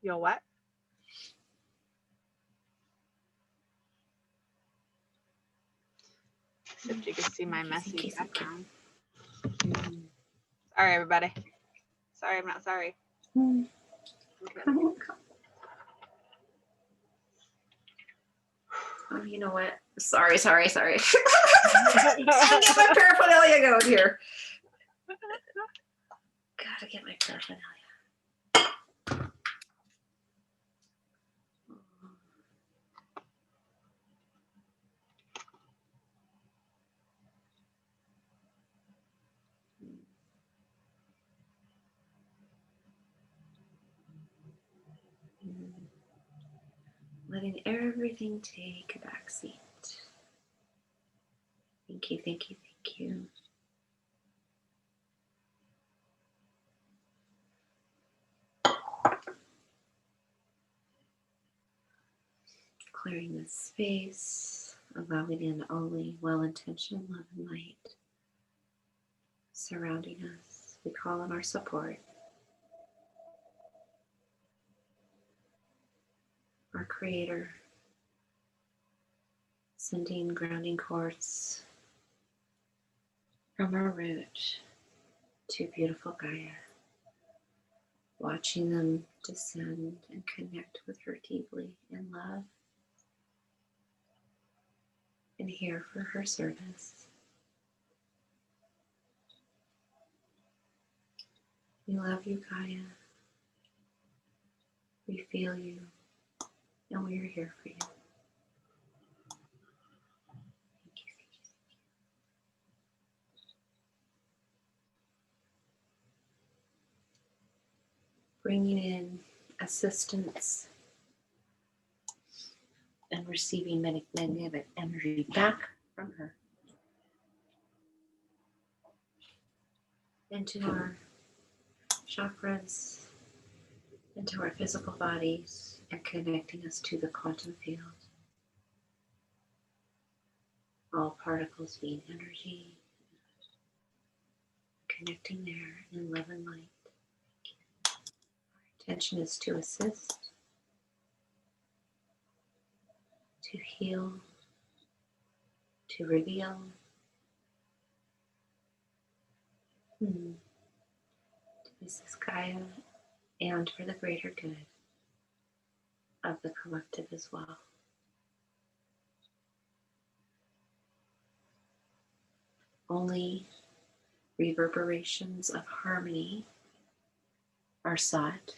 You'll what? Except you can see my messy background. Sorry, everybody. Sorry, I'm not sorry. Okay. Oh, you know what? Sorry. I'll get my paraphernalia going here. Gotta get my paraphernalia. Letting everything take a back seat. Thank you. Clearing this space, allowing in only well-intentioned love and light surrounding us. We call on our support, our creator, sending grounding cords from our root to beautiful Gaia, watching them descend and connect with her deeply in love and here for her service. We love you, Gaia. We feel you, and we are here for you. Thank you. Bringing in assistance and receiving magnetic energy back from her into our chakras, into our physical bodies, and connecting us to the quantum field. All particles being energy, connecting there in love and light. Our intention is to assist, to heal, to reveal, to assist Gaia, and for the greater good of the collective as well. Only reverberations of harmony are sought.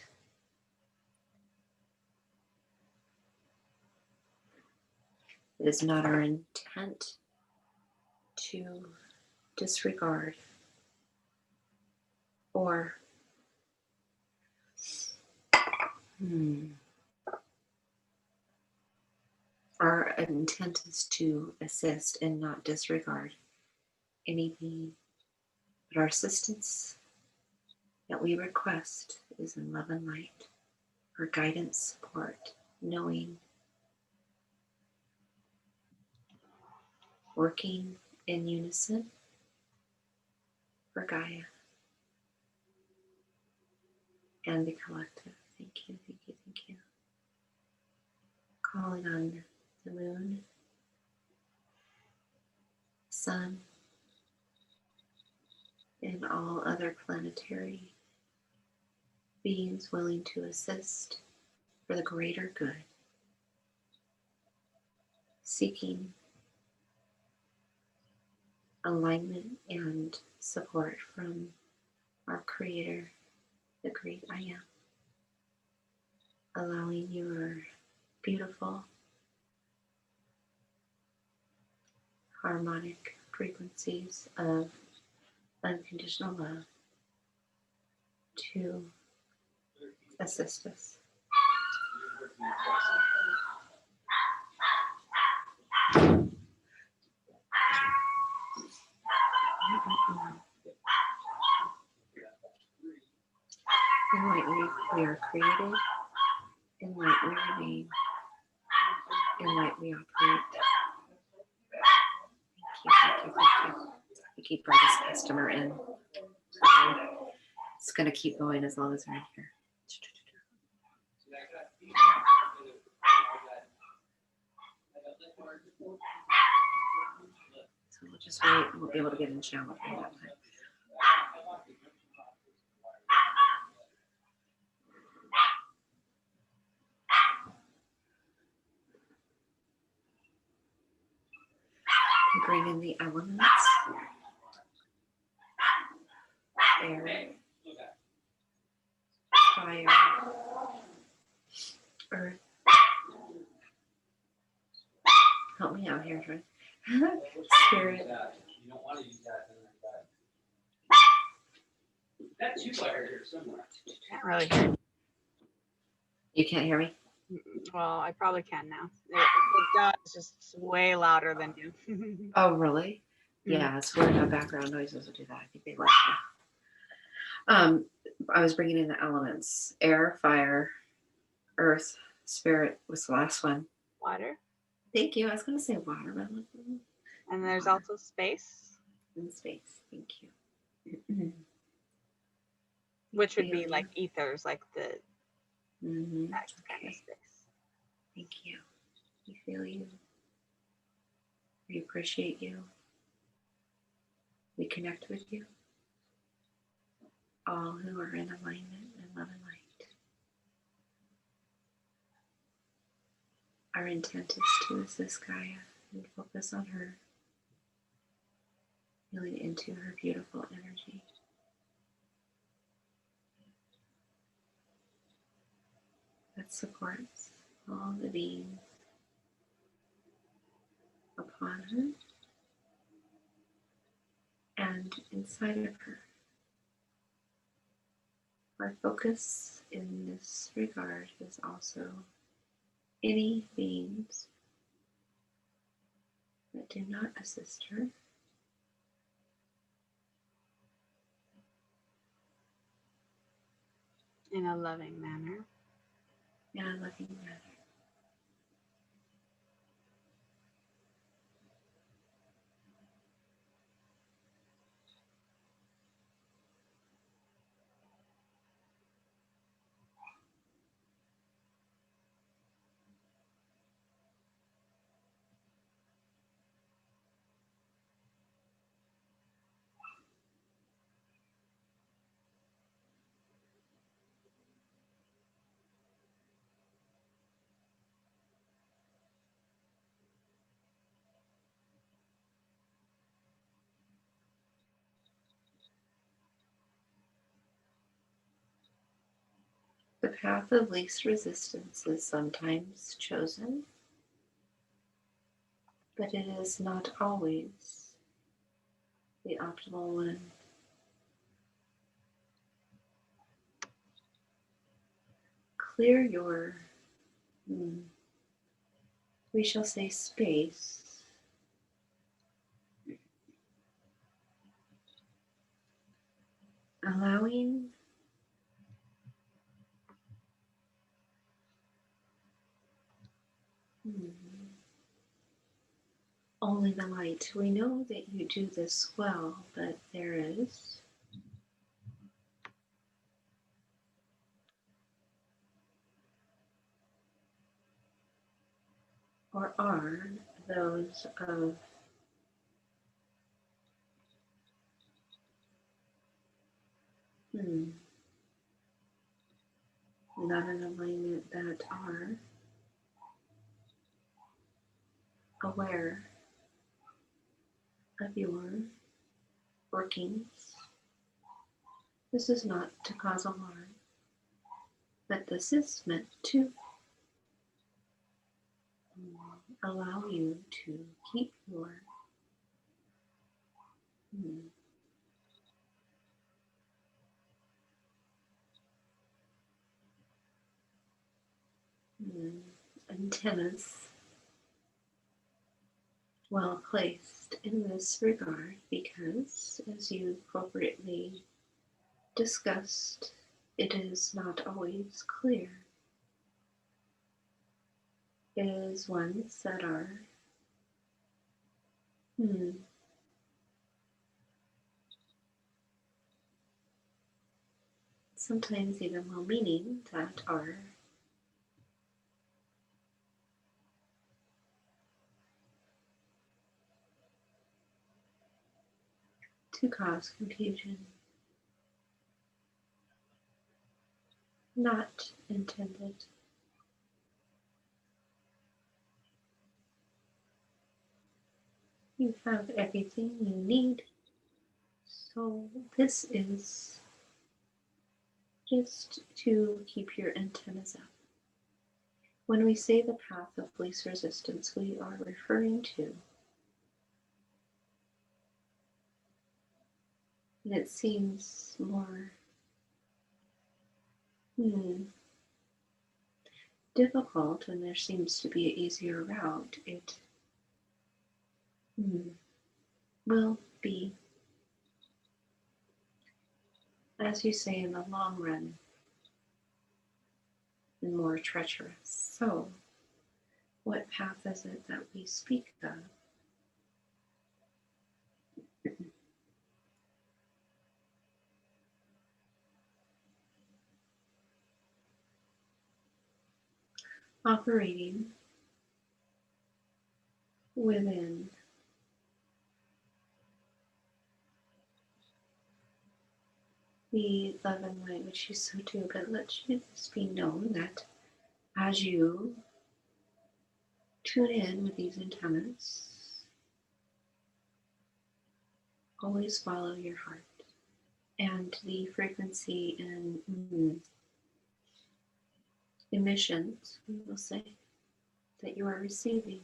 It is not our intent to disregard or our intent is to assist and not disregard anything, but our assistance that we request is in love and light, for guidance, support, knowing, working in unison for Gaia and the collective. Thank you. Calling on the moon, sun, and all other planetary beings willing to assist for the greater good, seeking alignment and support from our Creator, the great I Am, allowing your beautiful harmonic frequencies of unconditional love to assist us. In light we are created, in light we remain, in light we operate. Thank you. We keep brought this customer in. It's going to keep going as long as we're in here. So we'll just wait and we'll be able to get in the shower by that time. Bring in the elements. Air, fire, earth. Help me out here, Troy. Spirit. That's you here somewhere. Can't really hear. You can't hear me? Well, I probably can now. The dog is just way louder than you. Oh, really? Yeah, it's weird how background noises will do that. I think they like that. I was bringing in the elements: air, fire, earth, spirit was the last one. Water. Thank you. I was going to say water, but and there's also space. And space. Thank you. Which would be like ethers, like the that kind of space. Thank you. We feel you. We appreciate you. We connect with you. All who are in alignment and love and light. Our intent is to assist Gaia and focus on her, feeling into her beautiful energy. That supports all the beings upon her and inside of her. Our focus in this regard is also any beings that do not assist her. In a loving manner. In a loving manner. The path of least resistance is sometimes chosen, but it is not always the optimal one. Clear your, we shall say, space. Allowing only the light. We know that you do this well, but there is or are those of not in alignment that are aware of your workings. This is not to cause alarm, but this is meant to allow you to keep your antennas well placed in this regard, because as you appropriately discussed, it is not always clear. It is ones that are sometimes even well-meaning, that are to cause confusion. Not intended. You have everything you need. So this is just to keep your antennas up. When we say the path of least resistance, we are referring to, and it seems more difficult, and there seems to be an easier route. It will be, as you say, in the long run, more treacherous. So, what path is it that we speak of? Operating within the love and light which you so do, but let this be known that as you tune in with these antennas, always follow your heart and the frequency and emissions, we will say, that you are receiving.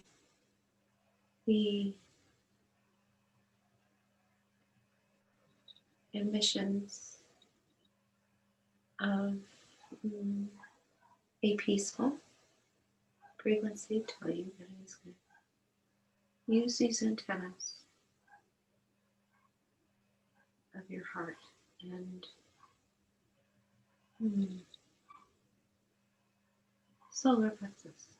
The emissions of a peaceful frequency tell you that it is good. Use these antennas of your heart and solar plexus.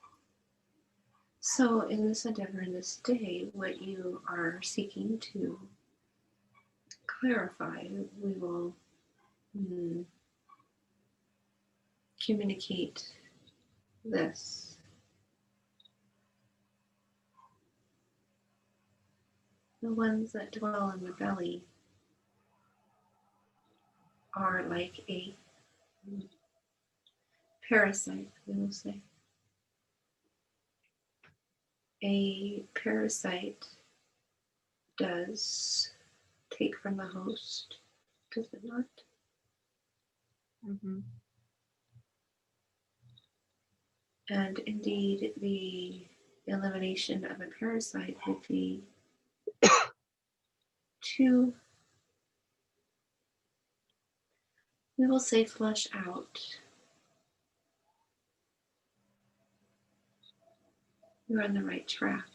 So in this endeavor, in this day, what you are seeking to clarify, we will communicate this. The ones that dwell in the belly are like a parasite, we will say. A parasite does take from the host, does it not? Mm-hmm. And indeed, the elimination of a parasite would be to, we will say, flush out. You're on the right track.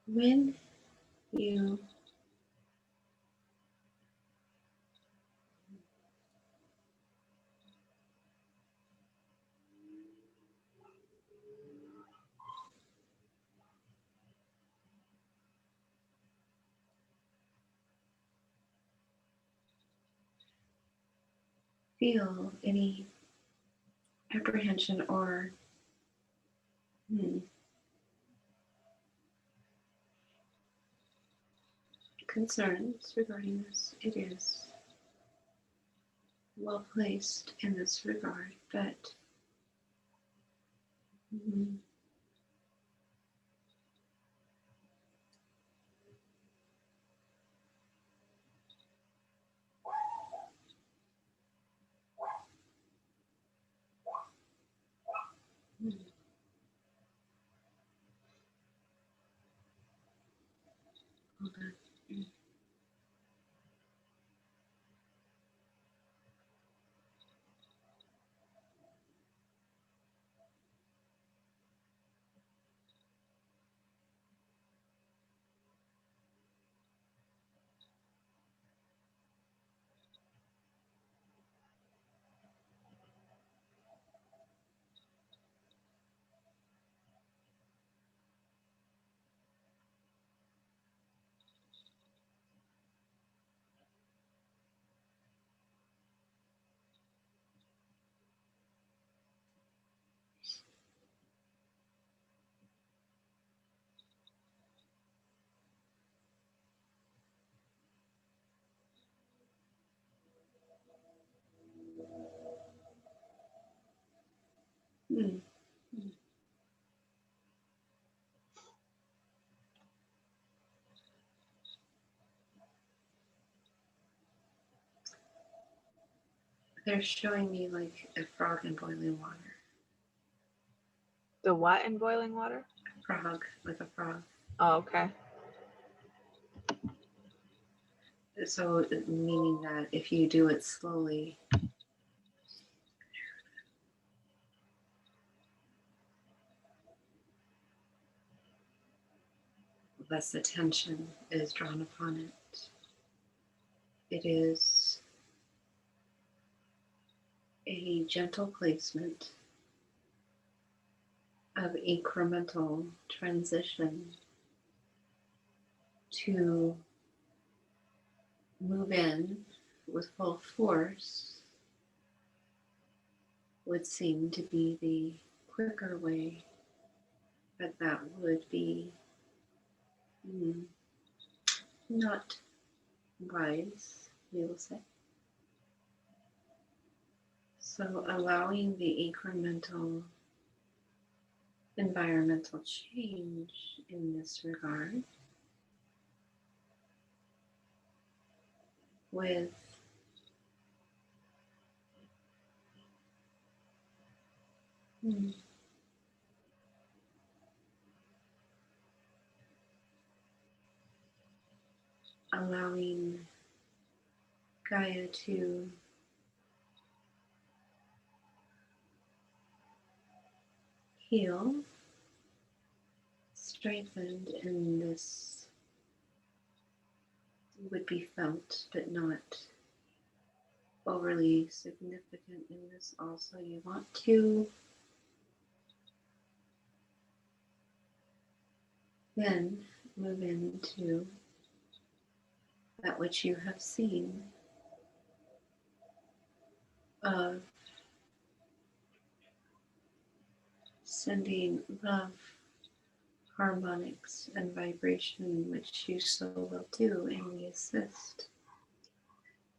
When you feel any apprehension or concerns regarding this, it is well placed in this regard, but hold on. Hmm. They're showing me like a frog in boiling water. The what in boiling water? Frog, like a frog. Oh, okay. So meaning that if you do it slowly, less attention is drawn upon it. It is a gentle placement of incremental transition to move in with full force would seem to be the quicker way, but that would be not wise, we will say. So allowing the incremental environmental change in this regard with allowing Gaia to heal, strengthened, and this would be felt but not overly significant in this. Also, you want to then move into that which you have seen of sending love, harmonics, and vibration, which you so will do, and we assist.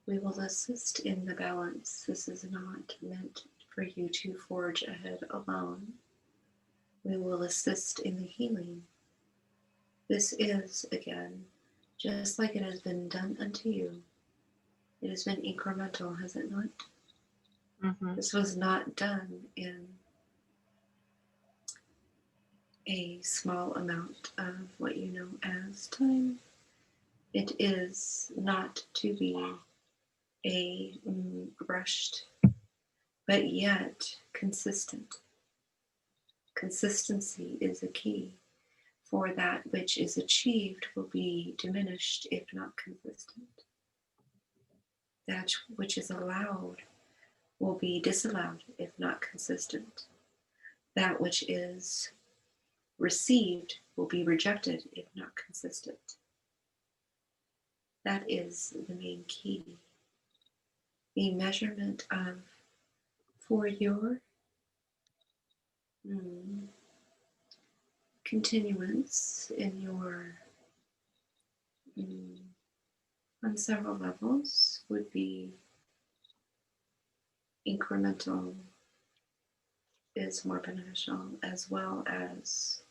We will assist in the balance. This is not meant for you to forge ahead alone. We will assist in the healing. This is, again, just like it has been done unto you. It has been incremental, has it not? Mm-hmm. This was not done in a small amount of what you know as time. It is not to be a rushed, but yet consistent. Consistency is a key, for that which is achieved will be diminished if not consistent. That which is allowed will be disallowed if not consistent. That which is received will be rejected if not consistent. That is the main key. The measurement of, for your continuance in your, on several levels, would be incremental is more beneficial, as well as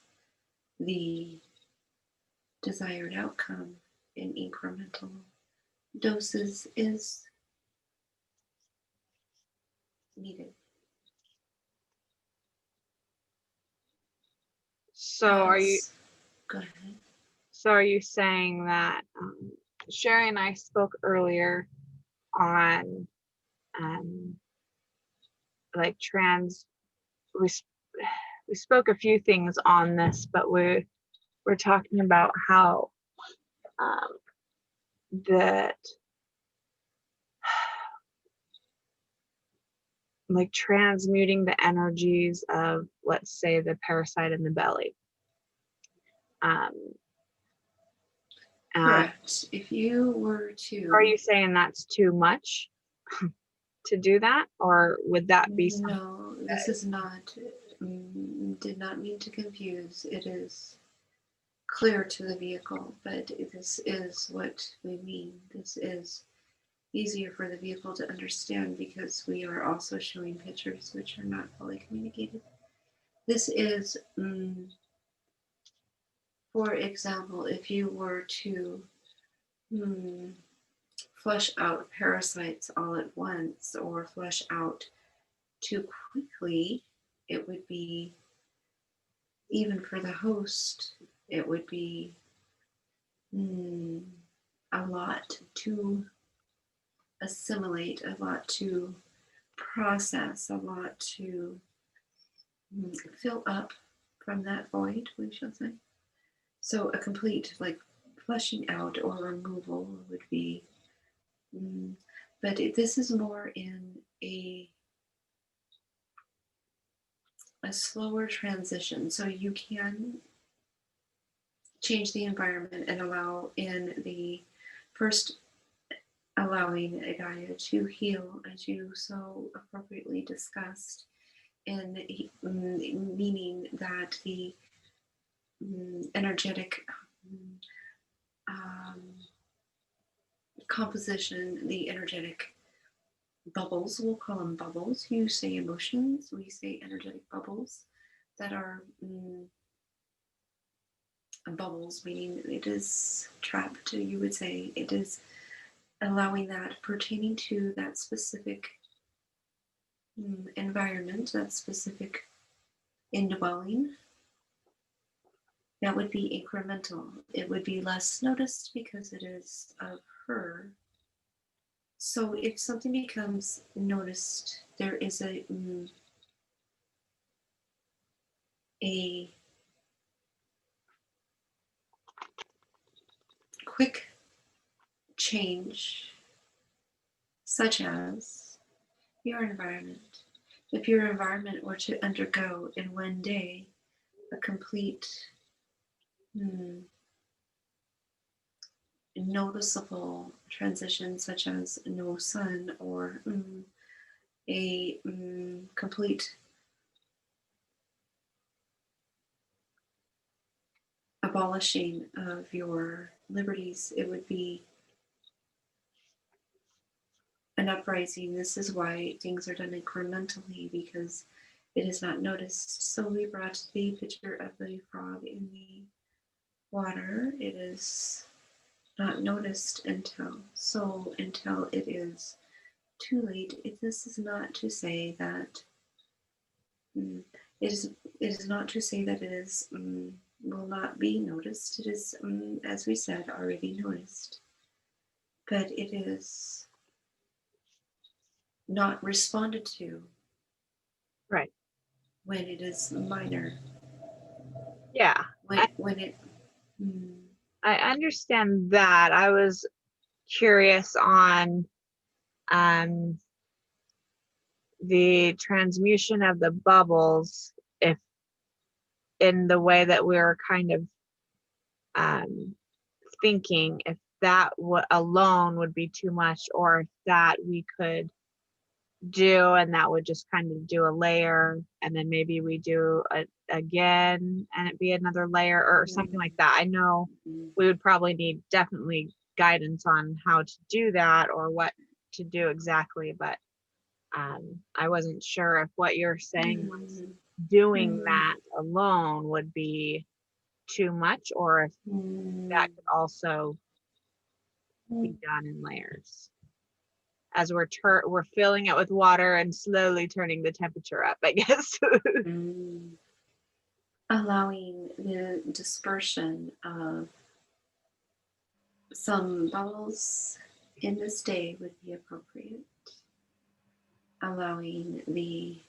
the desired outcome in incremental doses is needed. So are you? Go ahead. So are you saying that Sherry and I spoke earlier on like we spoke a few things on this, but we're talking about how that like transmuting the energies of, let's say, the parasite in the belly. Correct. If you were to... Are you saying that's too much to do that, or would that be something? No, this is not, did not mean to confuse. It is clear to the vehicle, but this is what we mean. This is easier for the vehicle to understand because we are also showing pictures which are not fully communicated. This is, for example, if you were to flush out parasites all at once or flush out too quickly, it would be, even for the host, it would be a lot to assimilate, a lot to process, a lot to fill up from that void, we shall say. So a complete like flushing out or removal would be, but this is more in a slower transition. So you can change the environment and allow in the first, allowing Gaia to heal as you so appropriately discussed, and meaning that the energetic composition, the energetic bubbles, we'll call them bubbles. You say emotions, we say energetic bubbles that are bubbles, meaning it is trapped. You would say it is allowing that pertaining to that specific environment, that specific indwelling. That would be incremental. It would be less noticed because it is of her. So if something becomes noticed, there is a quick change, such as your environment. If your environment were to undergo in one day a complete noticeable transition, such as no sun, or a complete abolishing of your liberties, it would be an uprising. This is why things are done incrementally, because it is not noticed. So we brought the picture of the frog in the water. It is not noticed until it is too late. This is not to say that it is not to say that it is will not be noticed. It is, as we said, already noticed, but it is not responded to. Right. When it is minor. Yeah. When it. I understand that. I was curious on the transmutation of the bubbles, if in the way that we were kind of thinking, if that alone would be too much, or if that we could do and that would just kind of do a layer, and then maybe we do it again and it be another layer or something like that. I know we would probably need definitely guidance on how to do that or what to do exactly, but I wasn't sure if what you're saying was doing that alone would be too much, or if that could also be done in layers as we're filling it with water and slowly turning the temperature up, I guess. Allowing the dispersion of some bubbles in this day would be appropriate. Allowing the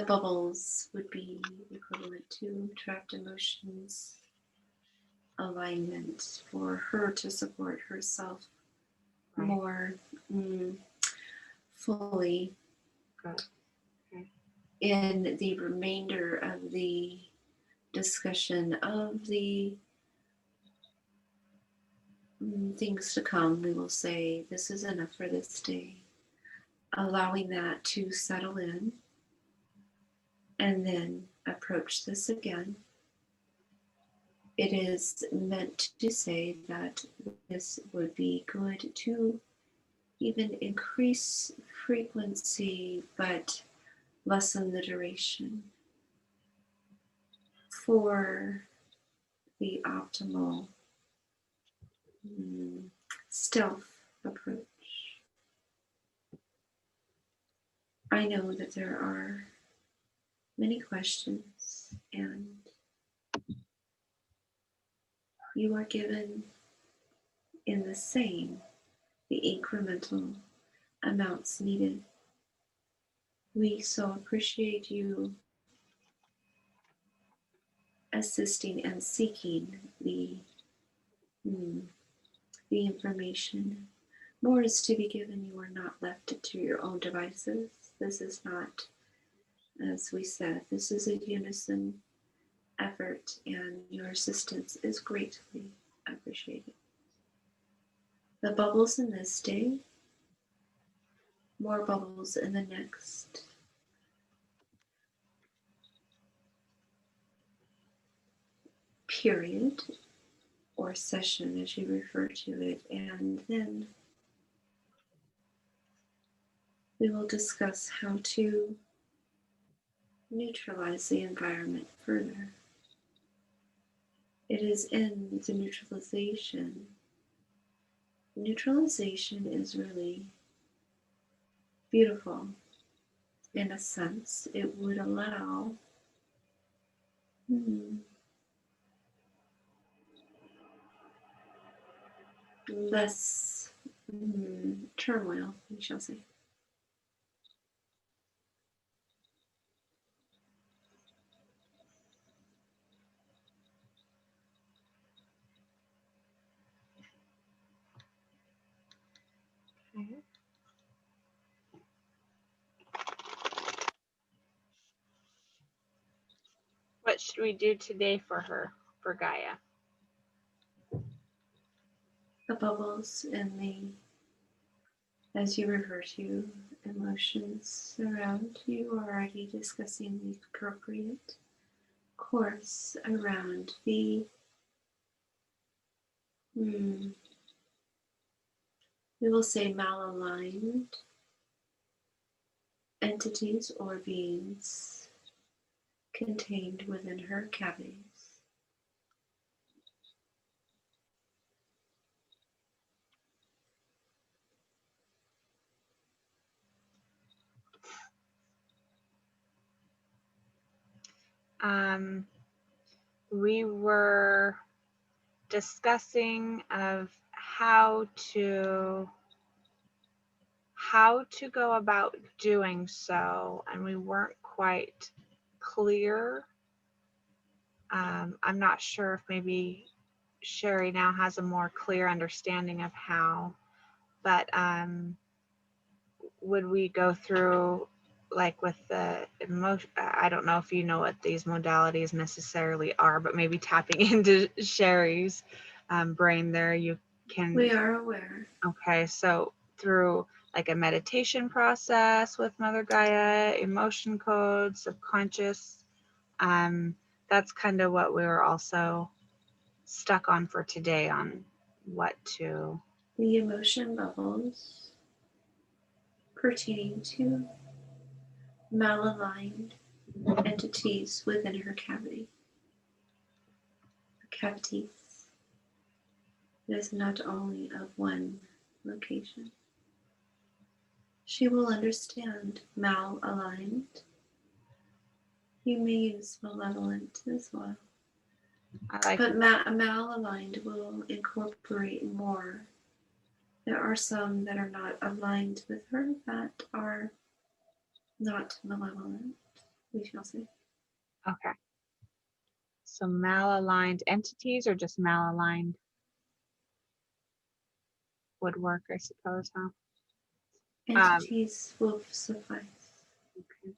bubbles would be equivalent to trapped emotions, alignment for her to support herself more fully. In the remainder of the discussion of the things to come, we will say this is enough for this day, allowing that to settle in, and then approach this again. It is meant to say that this would be good to even increase frequency, but lessen the duration for the optimal stealth approach. I know that there are many questions, and you are given in the same, the incremental amounts needed. We so appreciate you assisting and seeking the information. More is to be given. You are not left to your own devices. This is not, as we said, this is a unison effort, and your assistance is greatly appreciated. The bubbles in this day, more bubbles in the next. Period or session, as you refer to it, and then we will discuss how to neutralize the environment further. It is in the neutralization. Neutralization is really beautiful in a sense. It would allow less turmoil, we shall say. Okay. What should we do today for her, for Gaia? The bubbles and the, as you refer to, emotions around you are already discussing the appropriate course around the we will say malaligned entities or beings contained within her cavities. We were discussing of how to go about doing so, and we weren't quite clear. I'm not sure if maybe Sherry now has a more clear understanding of how, but would we go through like with the emotion? I don't know if you know what these modalities necessarily are, but maybe tapping into Sherry's brain there, you can. We are aware. Okay, so through like a meditation process with Mother Gaia, emotion codes, subconscious, that's kind of what we were also stuck on for today, on what to. The emotion bubbles pertaining to malaligned entities within her cavity. Her cavities. It is not only of one location. She will understand malaligned. You may use malevolent as well. But malaligned will incorporate more. There are some that are not aligned with her that are not malevolent, we shall say. Okay. So malaligned entities or just malaligned would work, I suppose, huh? Entities will suffice. Okay.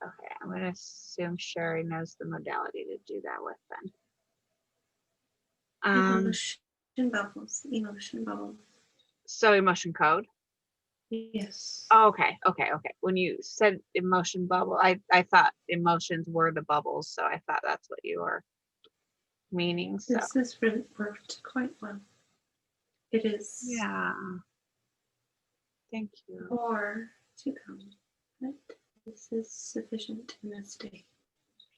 Okay, I'm going to assume Sherry knows the modality to do that with then. Emotion bubbles. So emotion code. Yes. Oh, okay. When you said emotion bubble, I thought emotions were the bubbles, so I thought that's what you were meaning. So this has really worked quite well. It is. Yeah. Thank you. more to come. But this is sufficient in this day.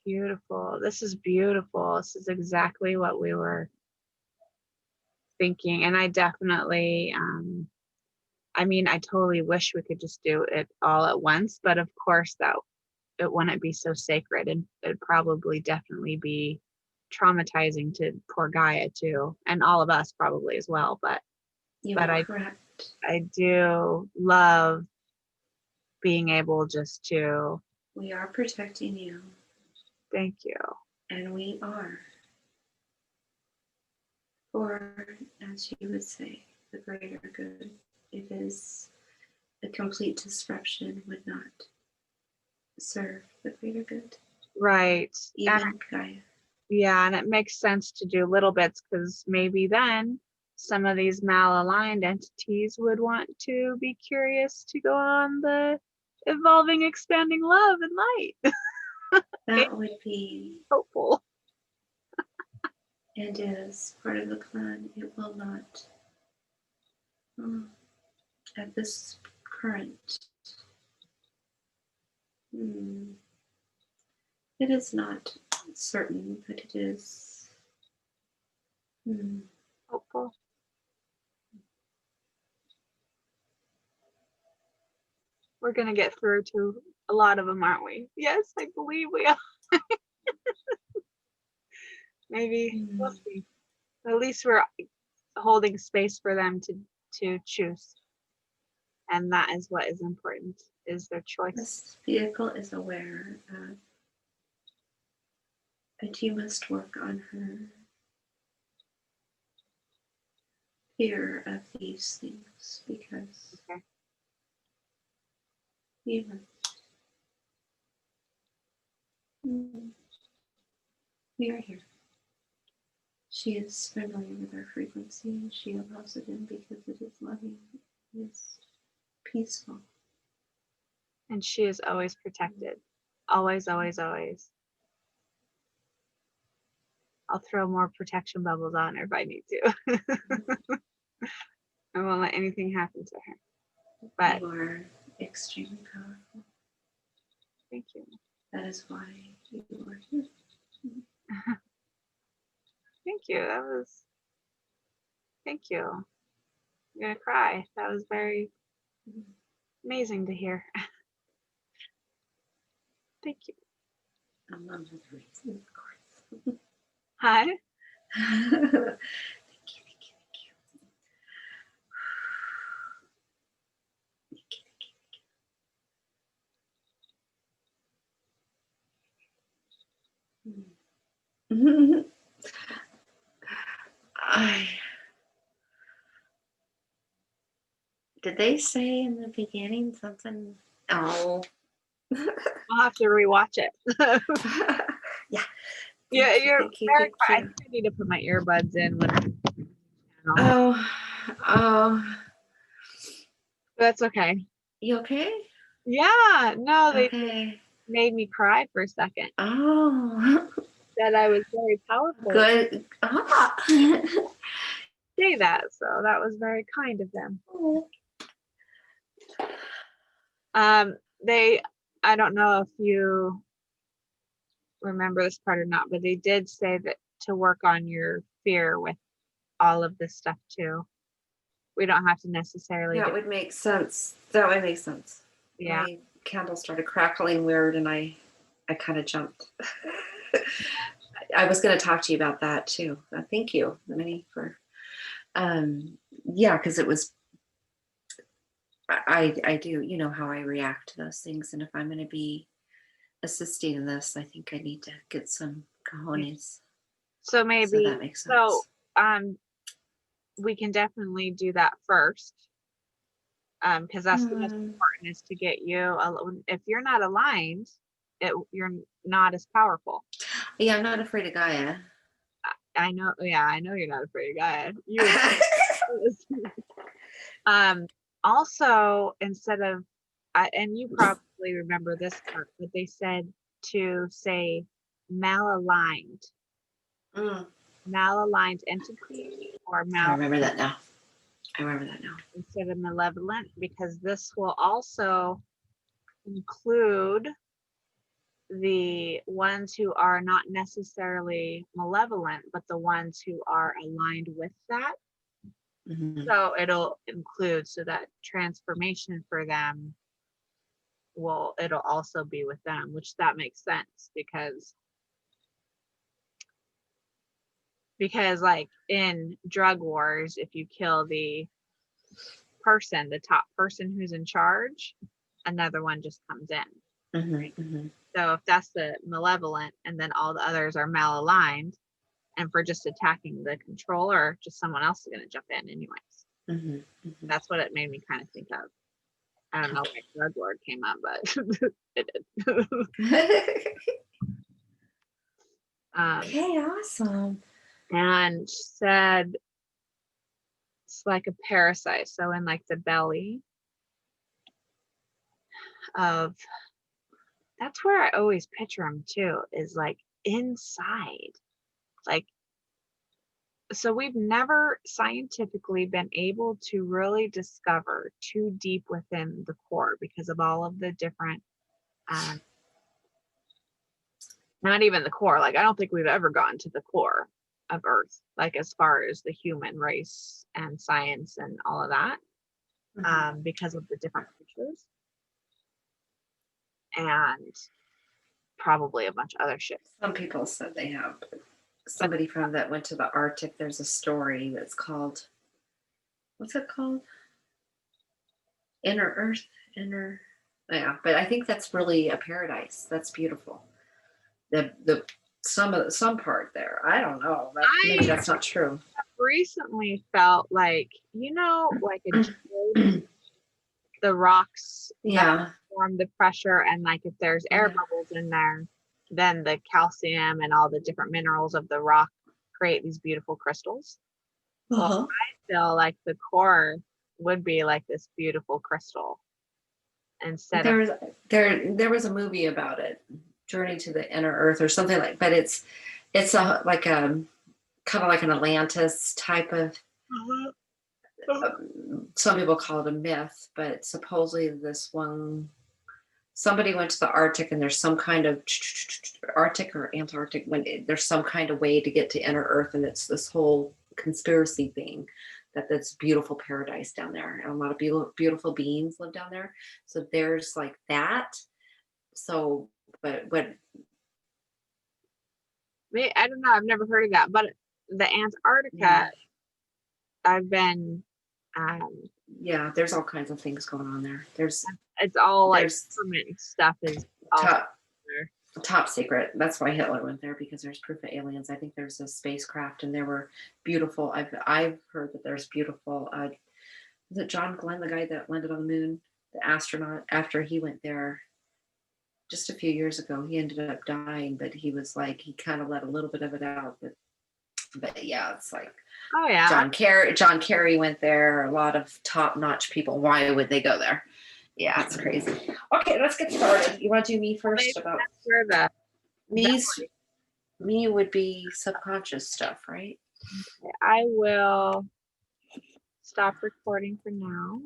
Beautiful. This is beautiful. This is exactly what we were thinking. And I definitely, I mean, I totally wish we could just do it all at once, but of course that it wouldn't be so sacred, and it'd probably definitely be traumatizing to poor Gaia too, and all of us probably as well. But You but are I correct. I do love being able just to We are protecting you, thank you. and we are for, as you would say, the greater good. It is a complete disruption would not serve the greater good, Right. And even Gaia. yeah, and it makes sense to do little bits because maybe then some of these malaligned entities would want to be curious to go on the evolving, expanding love and light. That would be, Hopeful. and is part of the plan. It will not, at this current, it is not certain, but it is. Hopeful. We're gonna get through to a lot of them, aren't we? Yes, I believe we are. Maybe we'll see. At least we're holding space for them to choose, and that is what is important, is their choice. This vehicle is aware that you must work on her fear of these things, because you must. We are here. She is familiar with our frequency, and she allows it in because it is loving, it is peaceful. And she is always protected. Always, always, always. I'll throw more protection bubbles on her if I need to. I won't let anything happen to her. But you are extremely powerful. Thank you. That is why you are here. Thank you. Thank you. I'm gonna cry. That was very amazing to hear. Thank you. Among other reasons, of course. Hi. Thank you, thank you, thank you. Did they say in the beginning something? Oh. I'll have to rewatch it. Yeah. Yeah, you're very quiet. I you. think I need to put my earbuds in when Oh. That's okay. You okay? Yeah, no, they Okay. made me cry for a second. Oh. Said I was very powerful. Good. Say that, so that was very kind of them. I don't know if you remember this part or not, but they did say that to work on your fear with all of this stuff too. We don't have to necessarily That would make sense. That would make sense. Yeah. My candle started crackling weird and I kind of jumped. I was going to talk to you about that too. Thank you, Minnie, for because it was I do, you know how I react to those things, and if I'm going to be assisting in this, I think I need to get some cojones. So maybe that makes sense. We can definitely do that first. Because that's the most important, is to get you if you're not aligned, you're not as powerful. Yeah, I'm not afraid of Gaia. I know you're not afraid of Gaia. Also, instead of and you probably remember this part, but they said to say malaligned entity or I remember that now. I remember that now. instead of malevolent, because this will also include the ones who are not necessarily malevolent, but the ones who are aligned with that. Mhm. So it'll include, so that transformation for them it'll also be with them, which that makes sense because like in drug wars, if you kill the top person who's in charge, another one just comes in. Mhm. Mhm. So if that's the malevolent and then all the others are malaligned, and for just attacking the controller, just someone else is going to jump in anyways. Mhm. Mhm. That's what it made me kind of think of. I don't know why drug lord came up, but it did. Okay, awesome. And said it's like a parasite. So in like the belly of, that's where I always picture them too, is like inside. Like, so we've never scientifically been able to really discover too deep within the core because of all of the different, not even the core, like I don't think we've ever gotten to the core of Earth, like as far as the human race and science and all of that, because of the different creatures and probably a bunch of other shit. Some people said they have. Somebody from that went to the Arctic. There's a story that's called, what's it called? Inner Earth, Inner. Yeah, but I think that's really a paradise. That's beautiful. The some part there. I don't know. Maybe that's not true. Recently felt like, like a geode, the rocks that Yeah. form the pressure, and like if there's air bubbles in there, then the calcium and all the different minerals of the rock create these beautiful crystals. Well, I feel like the core would be like this beautiful crystal instead of. There was a movie about it, Journey to the Inner Earth or something like. But it's a like a kind of like an Atlantis type of. Some people call it a myth, but supposedly this one. Somebody went to the Arctic, and there's some kind of Arctic or Antarctic when there's some kind of way to get to Inner Earth, and it's this whole conspiracy thing that's beautiful paradise down there, and a lot of beautiful beings live down there. So there's like that. So, but what? I don't know. I've never heard of that, but the Antarctica, I've been. Yeah, there's all kinds of things going on there. It's all like government stuff is top secret. That's why Hitler went there, because there's proof of aliens. I think there's a spacecraft, and there were beautiful. I've heard that there's beautiful. Was it John Glenn, the guy that landed on the moon, the astronaut? After he went there, just a few years ago, he ended up dying, but he was like, he kind of let a little bit of it out. But yeah, it's like, oh yeah, John Kerry went there. A lot of top-notch people. Why would they go there? Yeah, it's crazy. Okay, let's get started. You want to do me first? About where the me would be subconscious stuff, right? Okay, I will stop recording for now.